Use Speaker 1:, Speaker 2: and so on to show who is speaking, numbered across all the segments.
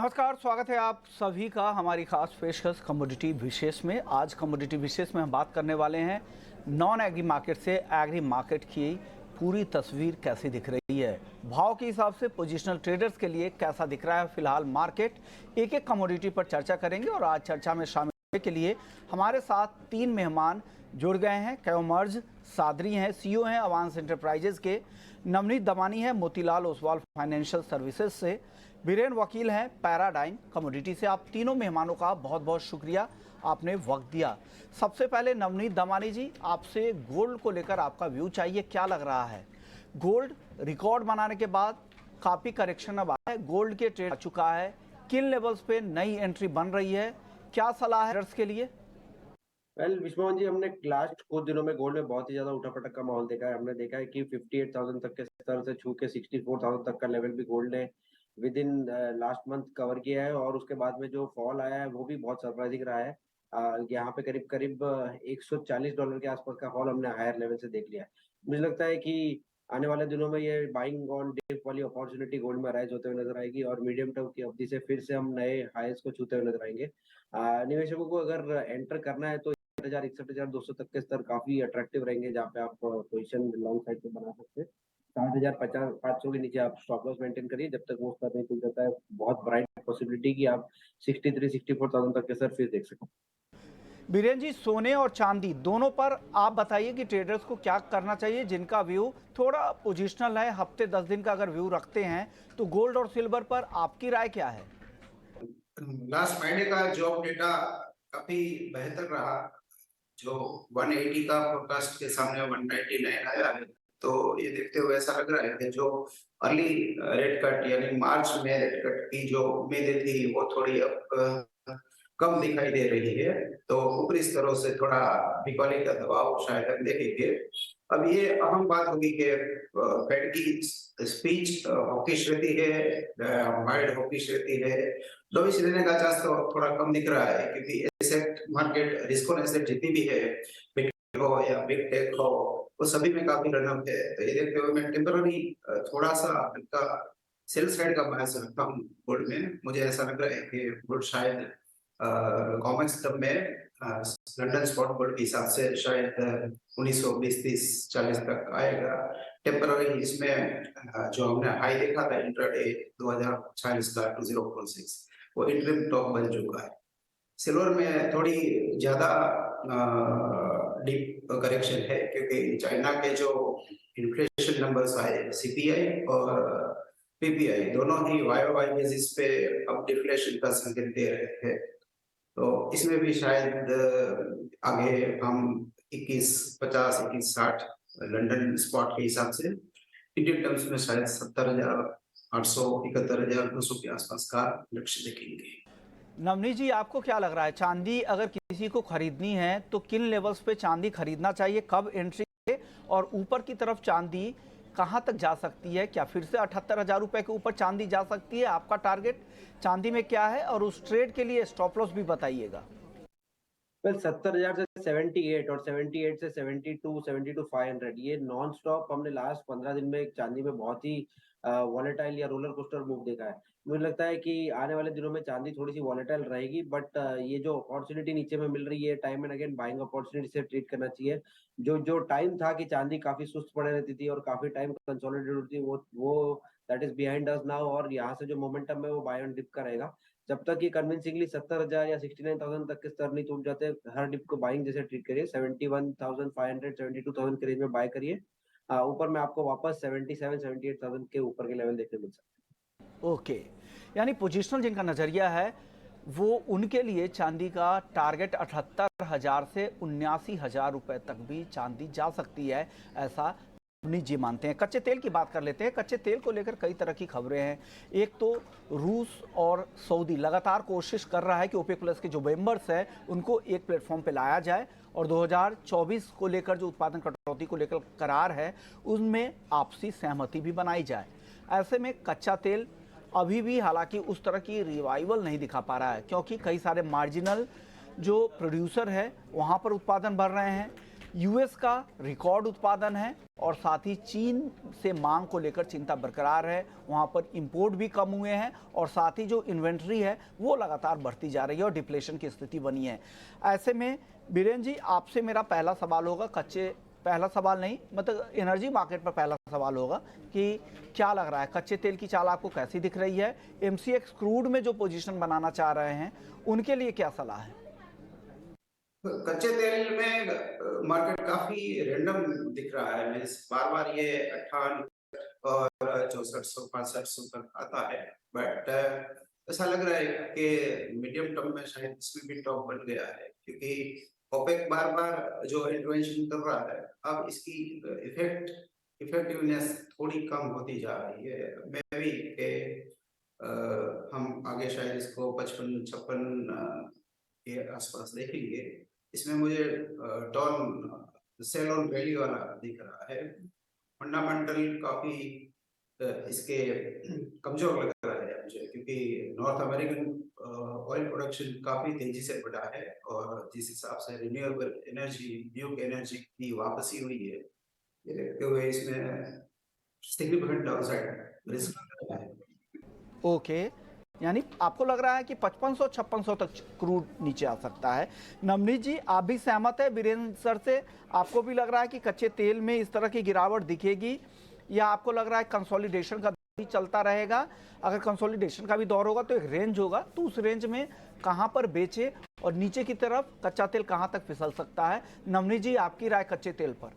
Speaker 1: नमस्कार, स्वागत है आप सभी का हमारी खास पेशकश कमोडिटी विशेष में। आज कमोडिटी विशेष में हम बात करने वाले हैं नॉन एग्री मार्केट से एग्री मार्केट की पूरी तस्वीर कैसी दिख रही है, भाव के हिसाब से पोजिशनल ट्रेडर्स के लिए कैसा दिख रहा है फिलहाल मार्केट। एक एक कमोडिटी पर चर्चा करेंगे और आज चर्चा में शामिल होने के लिए हमारे साथ तीन मेहमान जुड़ गए हैं। क्योमर्ज सादरी हैं, सीईओ हैं अवांस एंटरप्राइजेज के, नवनीत दमानी है मोतीलाल ओसवाल फाइनेंशियल सर्विसेज से, बीरेन वकील हैं पैराडाइम कमोडिटी से। आप तीनों मेहमानों का बहुत बहुत शुक्रिया, आपने वक्त दिया। सबसे पहले नवनीत दमानी जी, आपसे गोल्ड को लेकर आपका व्यू चाहिए, क्या लग रहा है? गोल्ड रिकॉर्ड बनाने के बाद काफ़ी करेक्शन अब आया है, गोल्ड के ट्रेड आ चुका है, किन लेवल्स पे नई एंट्री बन रही है, क्या सलाह है ट्रेडर्स के लिए?
Speaker 2: विश्वमोहन जी, हमने लास्ट कुछ दिनों में गोल्ड में बहुत ही ज्यादा उठापटक का माहौल देखा है। हमने देखा है कि 58,000 तक के स्तर से छू के 64,000 तक का लेवल भी गोल्ड ने with in last month cover किया है, और उसके बाद में जो फॉल आया है वो भी बहुत सरप्राइजिंग रहा है। यहाँ पे करीब करीब $140 के आसपास का फॉल हमने हायर लेवल से देख लिया है। मुझे लगता है कि आने वाले दिनों में ये बाइंग ऑन डिप वाली अपॉर्चुनिटी गोल्ड में राइज होते हुए नजर आएगी, और मीडियम टर्म की अवधि से फिर से हम नए हाईज को छूते हुए नजर आएंगे। निवेशकों को अगर एंटर करना है तो 61,200 तक के स्तर काफी अट्रैक्टिव रहेंगे, जहाँ पे आप पोजीशन लॉन्ग साइड पे बना सकते हैं। 60,500 के नीचे आप स्टॉप लॉस मेंटेन करिए जब तक वो स्तर नहीं खुल जाता है। बहुत ब्राइट पॉसिबिलिटी कि आप 64,000 तक के स्तर फिर देख सकें।
Speaker 1: बीरेन जी, सोने और चांदी दोनों पर आप बताइए कि ट्रेडर्स को क्या करना चाहिए, जिनका व्यू थोड़ा पोजिशनल है, हफ्ते 10 दिन का अगर व्यू रखते हैं तो गोल्ड और सिल्वर पर आपकी राय क्या है?
Speaker 3: लास्ट फ्राइडे का जॉब डेटा काफी बेहतर रहा, जो 180 का फोरकास्ट के सामने 199 आया है। तो ये देखते हुए ऐसा लग रहा है कि जो अर्ली रेट कट यानी मार्च में रेट कट की जो उम्मीदें थी वो थोड़ी अब कम दिखाई दे रही है। तो ऊपरी स्तरों से थोड़ा बिकवाली का दबाव शायद हम देखेंगे। अब ये अहम बात होगी कि फेड की स्पीच हॉकिश रहती है, वाइड हॉकिश रहती है, डोविश रहने का चांस तो थोड़ा कम दिख रहा है, क्योंकि asset market risk on asset जितनी भी है, बिग हो या बिग टेक हो, वो सभी में काफी रनअप है। तो ये देखते हुए मैं टेम्पररी थोड़ा सा इनका सेल साइड का बायस रखता हूँ गोल्ड में। मुझे ऐसा लग रहा है कि गोल्ड शायद कॉमेक्स तब में लंदन स्पॉट गोल्ड के हिसाब से शायद 1920, 30, 40 तक आएगा। टेम्पररी इसमें जो हमने हाई देखा था इंट्राडे 2040 का 2046, वो इंटरिम टॉप बन चुका है। सिल्वर में थोड़ी ज्यादा डीप करेक्शन है, क्योंकि चाइना के जो इन्फ्लेशन नंबर्स आए, सीपीआई और पीपीआई दोनों ही वाई बेसिस पे अब डिफ्लेशन का संकेत दे रहे हैं। तो इसमें भी शायद आगे हम 2150, 2160 लंदन स्पॉट के हिसाब से इंडियन टर्म्स में शायद 70,800, 71,200 के आसपास का लक्ष्य देखेंगे।
Speaker 1: नवनीत जी, आपको क्या लग रहा है, चांदी अगर किसी को खरीदनी है तो किन लेवल्स पे चांदी खरीदना चाहिए, कब एंट्री है, और ऊपर की तरफ चांदी कहां तक जा सकती है? क्या फिर से 78,000 रुपए के ऊपर चांदी जा सकती है? आपका टारगेट चांदी में क्या है, और उस ट्रेड के लिए स्टॉप लॉस भी बताइएगा।
Speaker 2: 70,000 से 78 और 78 से 72, 72,500 ये नॉन स्टॉप हमने लास्ट 15 दिन में चांदी में बहुत ही वॉलेटाइल या रोलर कोस्टर मूव देखा है। मुझे लगता है कि आने वाले दिनों में चांदी थोड़ी सी वॉलेटाइल रहेगी, बट ये जो अपॉर्चुनिटी नीचे में मिल रही है, time and again buying opportunity से ट्रीट करना चाहिए। जो टाइम था कि चांदी काफी सुस्त पड़े रहती थी और काफी टाइम कंसोलिडेट होती थी, वो that is behind us now, और यहाँ से जो मोमेंटम है वो बाय ऑन डिप का रहेगा। जब तक ये कन्विंसिंगली 70,000 या 69,000 तक के स्तर नहीं टूट जाते, हर डिप को बाइंग जैसे ट्रीट करिए। 71,500, 72,000 के रेंज में बाय करिए। ऊपर में आपको वापस 77, 78,000 के ऊपर के लेवल देखने मिल सकते हैं।
Speaker 1: ओके, यानी पोजिशनल जिनका नजरिया है वो उनके लिए चांदी का टारगेट 78,000 से 79,000 रुपए तक भी चांदी जा सकती है, ऐसा नवनीत जी मानते हैं। कच्चे तेल की बात कर लेते हैं। कच्चे तेल को लेकर कई तरह की खबरें हैं। एक तो रूस और सऊदी लगातार कोशिश कर रहा है कि ओपेक प्लस के जो मेंबर्स हैं उनको एक प्लेटफॉर्म पे लाया जाए, और 2024 को लेकर जो उत्पादन कटौती को लेकर करार है उनमें आपसी सहमति भी बनाई जाए। ऐसे में कच्चा तेल अभी भी हालांकि उस तरह की रिवाइवल नहीं दिखा पा रहा है, क्योंकि कई सारे मार्जिनल जो प्रोड्यूसर है वहाँ पर उत्पादन बढ़ रहे हैं। यूएस का रिकॉर्ड उत्पादन है और साथ ही चीन से मांग को लेकर चिंता बरकरार है। वहां पर इंपोर्ट भी कम हुए हैं और साथ ही जो इन्वेंट्री है वो लगातार बढ़ती जा रही है और डिप्लेशन की स्थिति बनी है। ऐसे में बीरेन जी, आपसे मेरा पहला सवाल होगा, पहला सवाल नहीं मतलब एनर्जी मार्केट पर पहला सवाल होगा कि क्या लग रहा है कच्चे तेल की चाल आपको कैसी दिख रही है? एमसीएक्स क्रूड में जो पोजीशन बनाना चाह रहे हैं उनके लिए क्या सलाह है?
Speaker 3: कच्चे तेल में मार्केट काफी रैंडम दिख रहा है। बार बार ये 58 और 6400 6500 तक आता है, बट ऐसा लग रहा है कि मीडियम टर्म में शायद इसमें भी टॉप बन गया है, क्योंकि ओपेक बार बार जो इंटरवेंशन कर रहा है, अब इसकी इफेक्टिवनेस थोड़ी कम होती जा रही है। मैं भी कि हम आगे शायद इसको 55-56 के आसपास देखेंगे। इसमें मुझे टॉन सेल ऑन वैल्यू वाला दिख रहा है। फंडामेंटल काफी इसके कमजोर लग रहा है मुझे, क्योंकि नॉर्थ अमेरिकन ऑयल प्रोडक्शन काफी तेजी से बढ़ा है और जिस हिसाब से रिन्यूएबल एनर्जी, न्यू एनर्जी की वापसी हुई है, ये देखते हुए इसमें सिग्निफिकेंट डाउनसाइड रिस्क लग रहा है।
Speaker 1: ओके, यानी आपको लग रहा है कि 5500-5600 तक क्रूड नीचे आ सकता है। नवनीत जी, आप भी सहमत है बीरेंद्र सर से? आपको भी लग रहा है कि कच्चे तेल में इस तरह की गिरावट दिखेगी या आपको लग रहा है कंसोलिडेशन का भी चलता रहेगा? अगर कंसोलिडेशन का भी दौर होगा तो एक रेंज होगा, तो उस रेंज में कहां पर बेचे और नीचे की तरफ कच्चा तेल कहां तक फिसल सकता है? नवनीत जी, आपकी राय कच्चे तेल पर?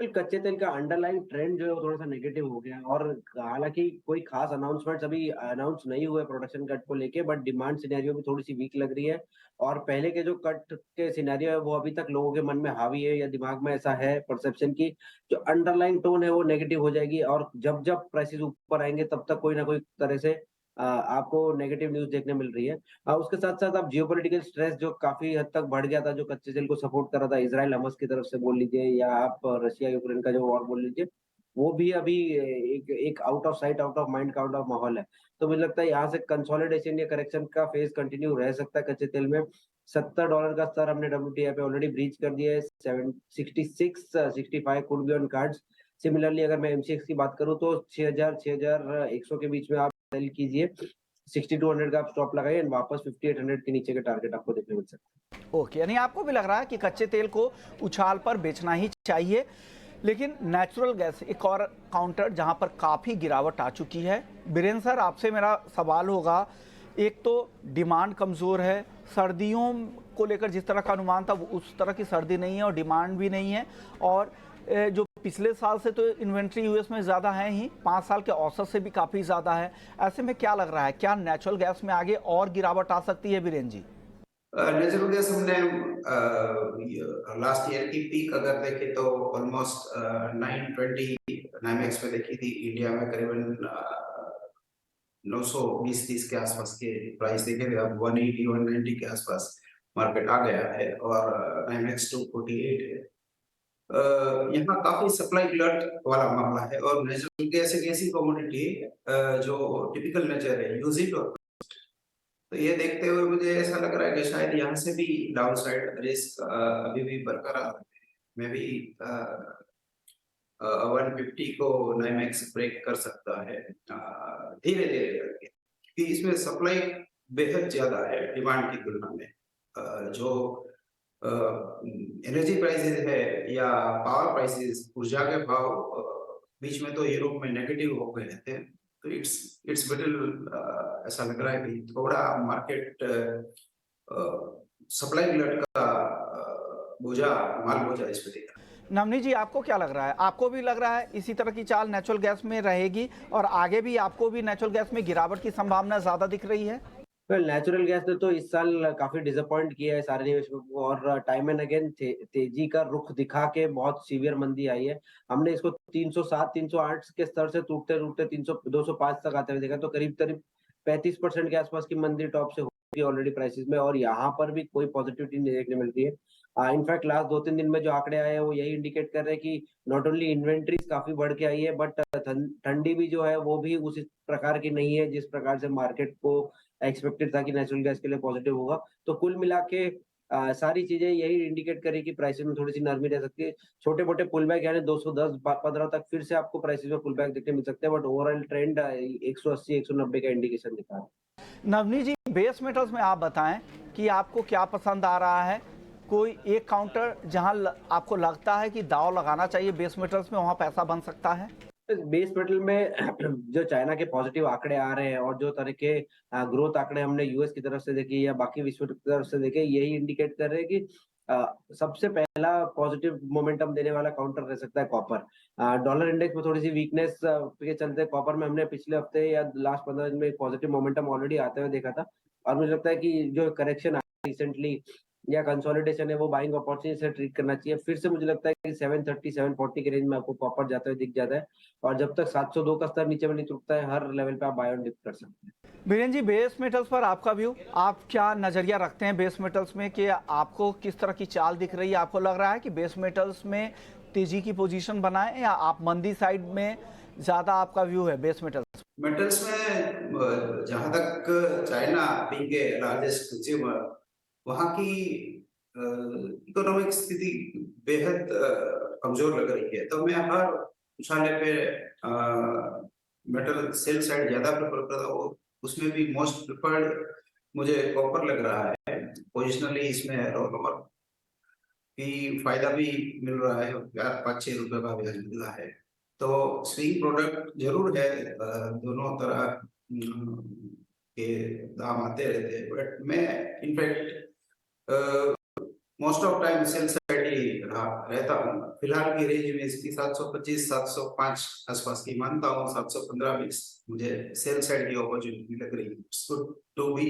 Speaker 2: कच्चे तेल का अंडरलाइन ट्रेंड जो है वो थोड़ा सा नेगेटिव हो गया और हालांकि कोई खास अनाउंसमेंट्स अभी अनाउंस नहीं हुए प्रोडक्शन कट को लेके, बट डिमांड सिनेरियो भी थोड़ी सी वीक लग रही है और पहले के जो कट के सिनेरियो है वो अभी तक लोगों के मन में हावी है या दिमाग में ऐसा है परसेप्शन की जो अंडरलाइन टोन है वो नेगेटिव हो जाएगी और जब जब प्राइसेस ऊपर आएंगे तब तक कोई ना कोई तरह से आपको नेगेटिव न्यूज देखने मिल रही है। उसके साथ-साथ आप जियोपॉलिटिकल स्ट्रेस जो काफ़ी हद तक बढ़ गया था, जो कच्चे तेल को सपोर्ट कर रहा था, इज़राइल हमास की तरफ से बोल लीजिए या आप रशिया यूक्रेन का जो वॉर बोल लीजिए, वो भी अभी एक एक out of site, out of mind kind of माहौल है। तो मुझे लगता है यहाँ से कंसोलिडेशन या करेक्शन का फेज़ कंटिन्यू रह सकता है कच्चे तेल में। $70 का स्तर हमने डब्ल्यूटीआई पे ऑलरेडी ब्रीच कर दिया है। 66-65 could be on cards. Similarly अगर मैं एमसीएक्स की बात करूँ तो 6000-6100 के बीच में आप सेल कीजिए। 6200 का आप स्टॉप लगाइए एंड वापस 5800 के नीचे के टारगेट आपको देखने मिल सकते हैं।
Speaker 1: ओके, यानी आपको भी लग रहा है कि कच्चे तेल को उछाल पर बेचना ही चाहिए। लेकिन नेचुरल गैस एक और काउंटर जहां पर काफ़ी गिरावट आ चुकी है। बीरेंद्र सर, आपसे मेरा सवाल होगा, एक तो डिमांड कमज़ोर है, सर्दियों को लेकर जिस तरह का अनुमान था वो उस तरह की सर्दी नहीं है और डिमांड भी नहीं है, और जो पिछले साल से तो इन्वेंट्री यूएस में ज़्यादा है ही, 5 साल के औसत से भी काफ़ी ज़्यादा है। ऐसे में क्या लग रहा है, क्या नेचुरल गैस में आगे और गिरावट आ सकती है बीरेंद्र जी?
Speaker 3: नेचुरल गैस हमने लास्ट ईयर की पीक अगर देखें तो ऑलमोस्ट 920 नाइमेक्स में देखी थी। इंडिया में करीबन 920-30 के आसपास के प्राइस देखे थे। अब 180-190 के आसपास मार्केट आ गया है और नाइमेक्स 248 है। यहाँ काफी सप्लाई ग्लट वाला मामला है और नेचुरल गैस एक ऐसी कमोडिटी जो टिपिकल नेचर है, यूज इट और, तो ये देखते हुए मुझे ऐसा लग रहा है कि शायद यहाँ से भी डाउनसाइड रिस्क अभी भी बरकरार है। मैं भी 150 को नाइमेक्स ब्रेक कर सकता है धीरे धीरे करके, क्योंकि इसमें सप्लाई बेहद ज्यादा है डिमांड की तुलना में। जो एनर्जी प्राइसेस है या पावर प्राइसेस, ऊर्जा के भाव बीच में तो यूरोप में नेगेटिव हो गए थे, तो इट्स लिटिल ऐसा लग रहा है कि थोड़ा मार्केट सप्लाई ग्लट का बोझा, माल बोझा इस पे दिख रहा है।
Speaker 1: नवनीत जी, आपको क्या लग रहा है? आपको भी लग रहा है इसी तरह की चाल नेचुरल गैस में रहेगी और आगे भी आपको भी नेचुरल गैस में गिरावट की संभावना ज़्यादा दिख रही है?
Speaker 2: नेचुरल गैस ने तो इस साल काफी डिसअपॉइंट किया है सारे निवेशकों को और टाइम एंड अगेन तेजी का रुख दिखा के बहुत सीवियर मंदी आई है। हमने इसको 307-308 के स्तर से टूटते टूटते 205 तक आते हुए देखा, तो करीब करीब 35% के आसपास की मंदी टॉप से होगी ऑलरेडी प्राइसेस में और यहाँ पर भी कोई पॉजिटिविटी नहीं देखने मिलती है। इनफैक्ट लास्ट 2-3 दिन में जो आंकड़े आए हैं वो यही इंडिकेट कर रहे हैं कि नॉट ओनली इन्वेंट्रीज काफी बढ़ के आई है, बट ठंडी भी जो है वो भी उसी प्रकार की नहीं है जिस प्रकार से मार्केट को एक्सपेक्टेड था कि नेचुरल गैस के लिए पॉजिटिव होगा। तो कुल मिला के सारी चीजें यही इंडिकेट करें कि प्राइसेस में थोड़ी सी नरमी रह सकती है। छोटे मोटे पुल बैक यानी 210 15 तक फिर से आपको प्राइसेस में पुल बैक देखने मिल सकते हैं, बट ओवरऑल ट्रेंड 180 190 का इंडिकेशन दिखा रहा है।
Speaker 1: नवनी जी, बेस मेटल्स में आप बताएं कि आपको क्या पसंद आ रहा है। कोई एक काउंटर जहां आपको लगता है कि दाव लगाना चाहिए बेस मेटल्स में, वहां पैसा बन सकता है?
Speaker 2: बेस मेटल में जो चाइना के पॉजिटिव आंकड़े आ रहे हैं और जो तरह के ग्रोथ आंकड़े हमने यूएस की तरफ से देखे या बाकी विश्व की तरफ से देखे, यही इंडिकेट कर रहे हैं कि सबसे पहला पॉजिटिव मोमेंटम देने वाला काउंटर रह सकता है कॉपर। डॉलर इंडेक्स में थोड़ी सी वीकनेस के चलते कॉपर में हमने पिछले हफ्ते या लास्ट 15 दिन में एक पॉजिटिव मोमेंटम ऑलरेडी आते हुए देखा था, और मुझे लगता है कि जो करेक्शन रिसेंटली या कंसोलिडेशन है वो बाइंग अपॉर्चुनिटी से ट्रीट करना चाहिए। फिर से मुझे लगता है कि 730 740 के रेंज में आपको कॉपर जाते हुए दिख जाता है, और जब तक 702 का स्तर नीचे में नहीं टूटता है, हर लेवल पे आप बाय ऑन डिप कर सकते हैं।
Speaker 1: बीरेन जी, बेस मेटल्स पर आपका व्यू, आप क्या नजरिया रखते हैं बेस मेटल्स में कि आपको किस तरह की चाल दिख रही है? आपको लग रहा है कि बेस मेटल्स में तेजी की पोजीशन बनाएं या आप मंदी साइड में ज्यादा आपका व्यू है बेस मेटल्स?
Speaker 3: मेटल्स में जहां तक China being a largest consumer, वहां की इकोनॉमिक स्थिति बेहद कमजोर लग रही है, तो मैं हर उछाले पे मेटल सेल साइड ज्यादा प्रेफर करता हूँ। उसमें भी मोस्ट प्रिफर्ड मुझे कॉपर लग रहा है। पोजिशनली इसमें रोल ओवर की फायदा भी मिल रहा है, 5-6 रुपए का ब्याज मिल रहा है, तो स्विंग प्रोडक्ट जरूर है। दोनों तरह के दाम आते रहते हैं, बट मैं in fact most of time cell side ही रहता हूँ। फिलहाल की रेंज में इसकी 725 705 आसपास की मानता हूँ। 715 भी मुझे सेल साइड की अपॉर्चुनिटी लग रही है टू बी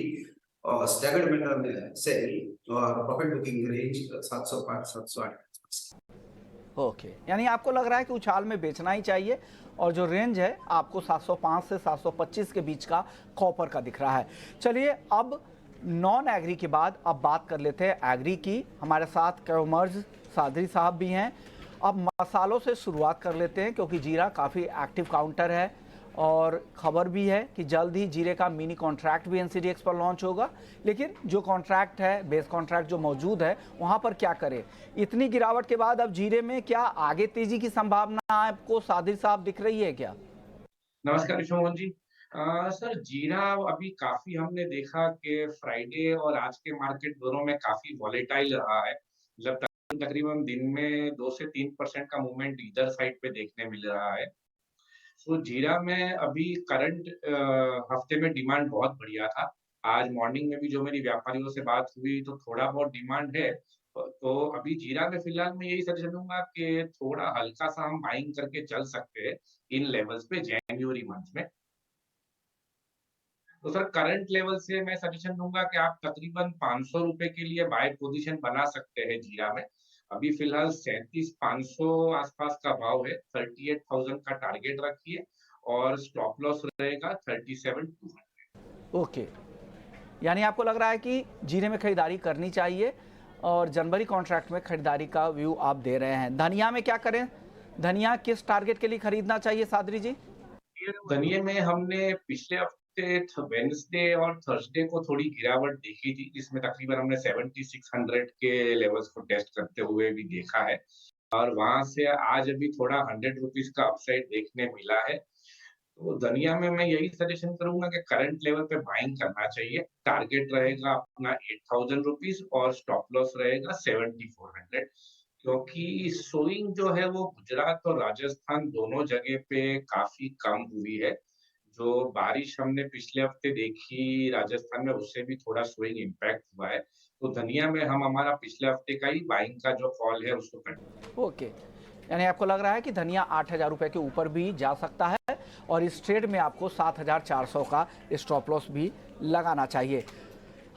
Speaker 3: स्टैगर्ड मैनर में सेल, और प्रॉफिट बुकिंग रेंज 705 708।
Speaker 1: ओके, यानी आपको लग रहा है कि उछाल में बेचना ही चाहिए, और जो रेंज है आपको 705 से 725 के बीच का कॉपर का दिख रहा है। चलिए, अब नॉन एग्री के बाद अब बात कर लेते हैं एग्री की। हमारे साथ कॉमर्स सादरी साहब भी हैं। अब मसालों से शुरुआत कर लेते हैं, क्योंकि जीरा काफ़ी एक्टिव काउंटर है, और खबर भी है कि जल्द ही जीरे का मिनी कॉन्ट्रैक्ट भी एनसीडीएक्स पर लॉन्च होगा। लेकिन जो कॉन्ट्रैक्ट है, बेस कॉन्ट्रैक्ट जो मौजूद है, वहां पर क्या करें? इतनी गिरावट के बाद अब जीरे में क्या आगे तेजी की संभावना आपको सादिर साहब दिख रही है क्या?
Speaker 4: नमस्कार विष्णु मोहन जी। सर, जीरा अभी काफी हमने देखा कि फ्राइडे और आज के मार्केट दोनों में काफी वॉलेटाइल रहा है। मतलब तकरीबन दिन में 2 से 3% का मूवमेंट इधर साइड पे देखने मिल रहा है। सो जीरा में अभी करंट हफ्ते में डिमांड बहुत बढ़िया था। आज मॉर्निंग में भी जो मेरी व्यापारियों से बात हुई तो थोड़ा बहुत डिमांड है। तो अभी जीरा में फिलहाल मैं यही सजेशन दूंगा कि थोड़ा हल्का सा हम बाइंग करके चल सकते हैं इन लेवल्स पे जनवरी मंथ में। तो सर, करंट लेवल से मैं सजेशन दूंगा कि आप तकरीबन 500 रुपए के लिए बाय पोजीशन बना सकते हैं जीरा में। अभी फिलहाल 37,500 आसपास का भाव है। 38,000 का टारगेट रखिए, और स्टॉप लॉस रहेगा 37,200।
Speaker 1: ओके, यानी आपको लग रहा है कि जीरे में खरीदारी करनी चाहिए, और जनवरी कॉन्ट्रैक्ट में खरीदारी का व्यू आप दे रहे हैं। धनिया में क्या करें? धनिया किस टारगेट के लिए खरीदना चाहिए सादरी जी?
Speaker 4: धनिये में हमने पिछले हफ्ते वेडनेसडे और थर्सडे को थोड़ी गिरावट देखी थी, जिसमें तकरीबन हमने 7600 के लेवल्स को टेस्ट करते हुए भी देखा है, और वहां से आज अभी थोड़ा 100 रुपीज का अपसाइड देखने मिला है। तो धनिया में मैं यही सजेशन करूंगा कि करंट लेवल पे बाइंग करना चाहिए। टारगेट रहेगा अपना 8000 रुपीज, और स्टॉप लॉस रहेगा 7400, क्योंकि सोइंग जो है वो गुजरात और राजस्थान दोनों जगह पे काफी कम हुई है। जो बारिश हमने पिछले हफ्ते देखी राजस्थान में, उससे भी थोड़ा सोइंग इम्पैक्ट हुआ है। तो धनिया में हम हमारा पिछले हफ्ते का ही बाइंग का जो कॉल है उसको कंटिन्यू।
Speaker 1: ओके, यानी आपको लग रहा है कि धनिया 8,000 रुपए के ऊपर भी जा सकता है, और इस ट्रेड में आपको 7,400 का स्टॉप लॉस भी लगाना चाहिए।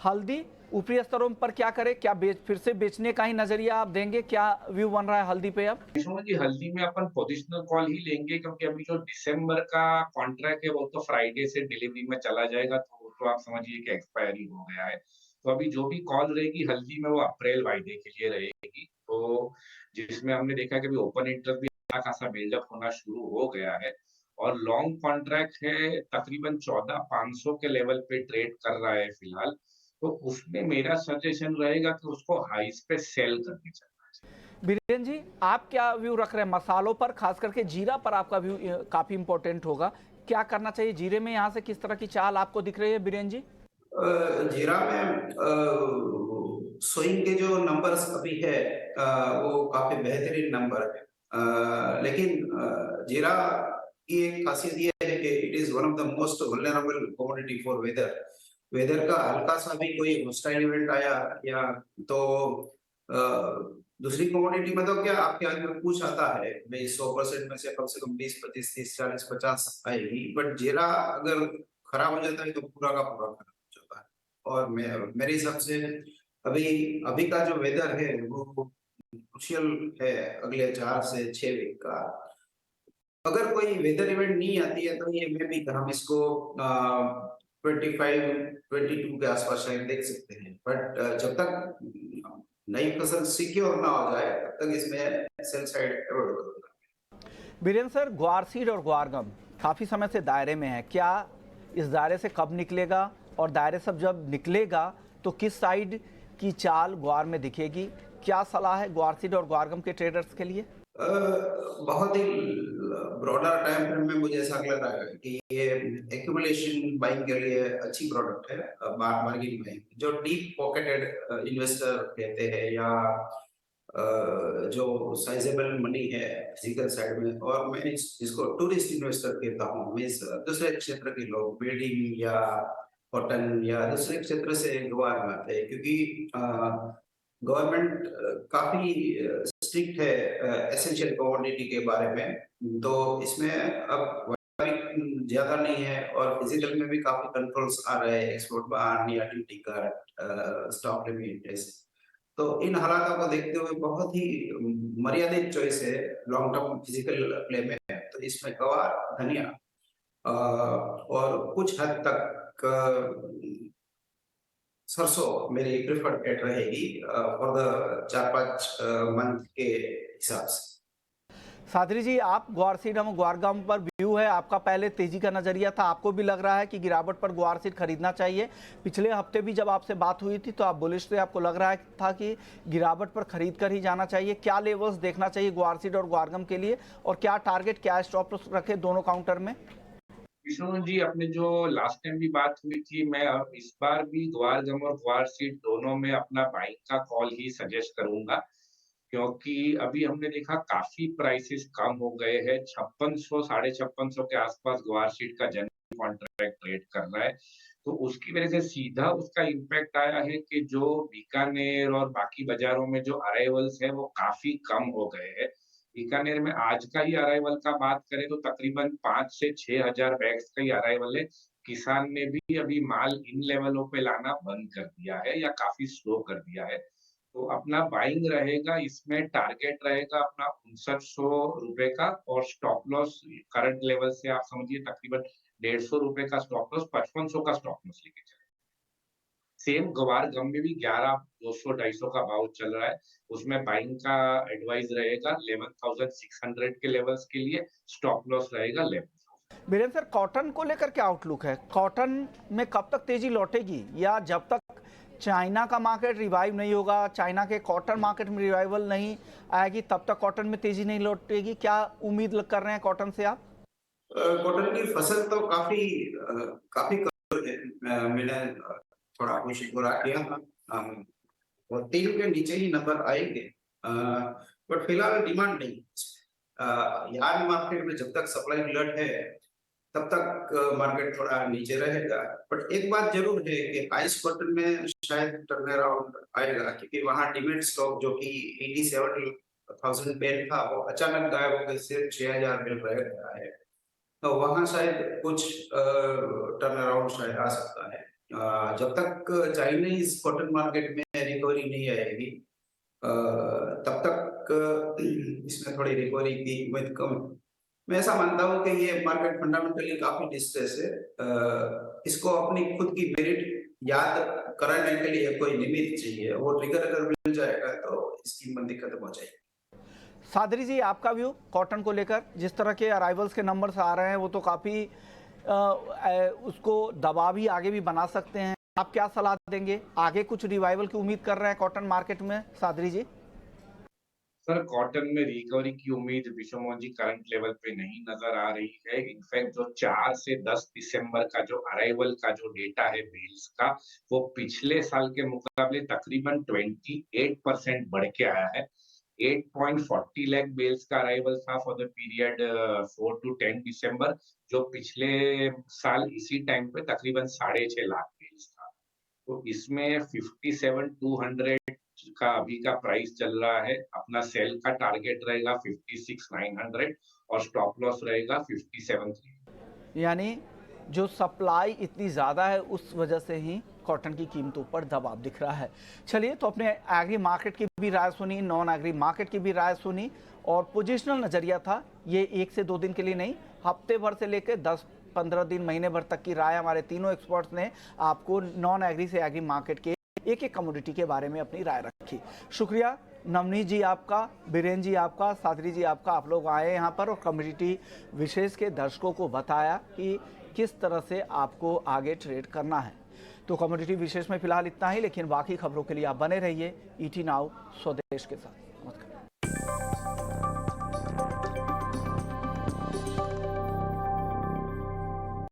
Speaker 1: हल्दी ऊपरी स्तरों पर क्या करें? क्या फिर से बेचने का ही नजरिया आप देंगे? क्या व्यू बन रहा है हल्दी पे अब?
Speaker 4: विष्णु जी, हल्दी में अपन पोजिशनल कॉल ही लेंगे, क्योंकि अभी जो दिसंबर का कॉन्ट्रैक्ट है वो तो फ्राइडे से डिलीवरी में चला जाएगा, तो वो तो आप समझिए कि एक्सपायरी हो गया है। तो अभी जो भी कॉल रहेगी हल्दी में वो अप्रैल वायदे के लिए रहेगी। तो जिसमें हमने देखा कि अभी ओपन इंटरेस्ट भी अच्छा खासा बिल्डअप होना शुरू हो गया है, और लॉन्ग कॉन्ट्रैक्ट है तकरीबन 14,500 के लेवल पे ट्रेड कर रहा है फिलहाल। तो उसमें मेरा सजेशन रहेगा कि उसको हाइस पे सेल करके चलना चाहिए।
Speaker 1: बीरेन जी, आप क्या व्यू रख रहे हैं मसालों पर, खास करके जीरा पर आपका व्यू काफी इंपॉर्टेंट होगा। क्या करना चाहिए जीरे में, यहाँ से किस तरह की चाल आपको दिख रही है बीरेन जी?
Speaker 3: जीरा में स्विंग के जो नंबर्स अभी है वो काफी बेहतरीन नंबर है। लेकिन जीरा की एक खासियत ये है कि it is one of the most vulnerable commodity for weather. Weather का हल्का सा भी कोई हॉस्टाइल इवेंट आया या तो दूसरी कमोडिटी में तो क्या आपके आगे में कुछ आता है भाई 100% में से कम 20 25 30 40 50 आएगी, बट जीरा अगर खराब हो जाता है तो पूरा का पूरा खराब हो जाता है। और मेरे हिसाब से अभी अभी का जो वेदर है वो क्रुशियल है अगले 4 से 6 वीक का। अगर कोई वेदर इवेंट नहीं आती है तो ये मे भी हम इसको 25-22 के आसपास शायद देख सकते हैं, बट जब तक नई फसल सिक्योर ना हो जाए तब तक इसमें सेल साइड एवॉइड करूंगा।
Speaker 1: बीरेन सर, ग्वार सीड और ग्वारगम काफ़ी समय से दायरे में है, क्या इस दायरे से कब निकलेगा, और दायरे से जब निकलेगा तो किस साइड की चाल ग्वार में दिखेगी? क्या सलाह है ग्वार सीड और ग्वारगम के ट्रेडर्स के लिए?
Speaker 3: बहुत ही ब्रॉडर टाइम फ्रेम में मुझे ऐसा लग रहा है कि ये एक्यूमुलेशन बाइंग के लिए अच्छी प्रोडक्ट है। बार्गेनिंग बाइंग जो डीप पॉकेटेड इन्वेस्टर कहते हैं या जो साइजेबल मनी है फिजिकल साइड में, और मैं इसको टूरिस्ट इन्वेस्टर कहता हूँ। मीन्स दूसरे क्षेत्र के लोग बिल्डिंग या कॉटन या दूसरे क्षेत्र से ग्वार में आते हैं, क्योंकि गवर्नमेंट काफी स्ट्रिक्ट है एसेंशियल कमोडिटी के बारे में। तो इसमें अब ज्यादा नहीं है और फिजिकल में भी काफी कंट्रोल्स आ रहे हैं, एक्सपोर्ट बैन या ड्यूटी का स्टॉक लिमिट। तो इन हालातों को देखते हुए बहुत ही मर्यादित चॉइस है लॉन्ग टर्म फिजिकल प्ले में। तो इसमें गवार, धनिया और कुछ हद तक सरसों मेरी प्रेफर्ड बेट रहेगी फॉर द 4-5 मंथ के हिसाब से।
Speaker 1: सादरी जी, आप ग्वार सीड और ग्वारगम पर व्यू है आपका, पहले तेजी का नजरिया था, आपको भी लग रहा है कि गिरावट पर ग्वार सीड खरीदना चाहिए? पिछले हफ्ते भी जब आपसे बात हुई थी तो आप बुलिश थे, आपको लग रहा था कि गिरावट पर खरीद कर ही जाना चाहिए। क्या लेवल्स देखना चाहिए ग्वार सीड और ग्वारगम के लिए, और क्या टारगेट, क्या स्टॉप लॉस रखे दोनों काउंटर में?
Speaker 4: विष्णु जी, अपने जो लास्ट टाइम भी बात हुई थी, मैं अब इस बार भी ग्वारगम और ग्वार सीड दोनों में अपना बाइंग का कॉल ही सजेस्ट करूंगा, क्योंकि अभी हमने देखा काफी प्राइसेस कम हो गए हैं। 5600 5650 के आसपास ग्वार सीड का जनरल कॉन्ट्रैक्ट ट्रेड कर रहा है। तो उसकी वजह से सीधा उसका इम्पैक्ट आया है कि जो बीकानेर और बाकी बाजारों में जो अराइवल्स है वो काफी कम हो गए हैं। बीकानेर में आज का ही अराइवल का बात करें तो तकरीबन 5 से 6,000 बैग्स का ही अराइवल है। किसान ने भी अभी माल इन लेवलों पे लाना बंद कर दिया है या काफी स्लो कर दिया है। तो अपना बाइंग रहेगा, इसमें टारगेट रहेगा अपना 5900 रुपए का, और स्टॉप लॉस करंट लेवल से आप समझिए तकरीबन 150 रुपए का स्टॉप लॉस, 5500 का स्टॉप लॉस लेके चले। सेम ग्वारगम में भी 11,200-250 का भाव चल रहा है, उसमें बाइंग का एडवाइस रहेगा 11,600 के लेवल्स के लिए, स्टॉप लॉस रहेगा 11,000।
Speaker 1: बीरेन सर, कॉटन को लेकर क्या आउटलुक है? कॉटन में कब तक तेजी लौटेगी, या जब तक चाइना का मार्केट रिवाइव नहीं होगा, चाइना के कॉटन मार्केट में रिवाइवल नहीं आएगी, तब तक कॉटन में तेजी नहीं लौटेगी? क्या उम्मीद कर रहे हैं कॉटन से आप?
Speaker 3: कॉटन की फसल तो काफी मैंने थोड़ा कोशिश पूरा किया था और 3 के नीचे ही नंबर आएंगे, बट फिलहाल डिमांड नहीं। यहाँ मार्केट में जब तक सप्लाई ग्लट है तब तक मार्केट थोड़ा नीचे रहेगा। बट एक बात जरूर है कि आइस कॉटन में शायद टर्न अराउंड आएगा, क्योंकि वहाँ डिमेंड स्टॉक जो कि 87,000 बैग था वो अचानक गायब होकर सिर्फ 6,000 बैग रह गया है। तो वहाँ शायद कुछ टर्न अराउंड शायद आ सकता है। जब तक चाइनीज कॉटन मार्केट में रिकवरी नहीं आएगी तब तक इसमें थोड़ी रिकवरी की उम्मीद कम है। मैं ऐसा मानता हूँ कि ये मार्केट फंडामेंटली काफी डिस्ट्रेस है। इसको अपनी खुद की मेरिट याद कराने के लिए कोई निमित्त चाहिए, वो ट्रिगर अगर मिल जाएगा तो इसकी मंदी खत्म हो जाएगी।
Speaker 1: सादरी जी, आपका व्यू कॉटन को लेकर? जिस तरह के अराइवल्स के नंबर्स आ रहे हैं वो तो काफ़ी उसको दबा भी आगे भी बना सकते हैं। आप क्या सलाह देंगे? आगे कुछ रिवाइवल की उम्मीद कर रहे हैं कॉटन मार्केट में सादरी जी?
Speaker 4: सर कॉटन में रिकवरी की उम्मीद विश्व मोहन जी करंट लेवल पे नहीं नजर आ रही है। इनफैक्ट जो 4 से 10 दिसंबर का जो अराइवल का जो डेटा है बेल्स का, वो पिछले साल के मुकाबले तकरीबन 28% बढ़ के आया है। 8.40 लाख बेल्स का अराइवल था फॉर द पीरियड 4 to 10 दिसंबर, जो पिछले साल इसी टाइम पे तकरीबन 6.5 लाख बेल्स था। तो इसमें 57,200 का अभी का प्राइस चल रहा है। अपना सेल का टारगेट रहेगा 56,900 और स्टॉप लॉस रहेगा 57,300।
Speaker 1: यानी जो सप्लाई इतनी ज़्यादा है उस वजह से ही कॉटन की कीमतों पर दबाव दिख रहा है। चलिए, तो अपने एग्री मार्केट की भी राय सुनी, नॉन एग्री मार्केट की भी राय सुनी और पोजिशनल नज़रिया था। ये 1 से 2 दिन के लिए नहीं, हफ्ते भर से लेकर 10-15 दिन, महीने भर तक की राय हमारे तीनों एक्सपर्ट्स ने आपको नॉन एग्री से एग्री मार्केट के एक एक कमोडिटी के बारे में अपनी राय रखी। शुक्रिया नवनीत जी आपका, बीरेन जी आपका, सादरी जी आपका। आप लोग आए यहाँ पर और कमोडिटी विशेष के दर्शकों को बताया कि किस तरह से आपको आगे ट्रेड करना है। तो कमोडिटी विशेष में फिलहाल इतना ही, लेकिन बाकी खबरों के लिए आप बने रहिए ET Now स्वदेश के साथ।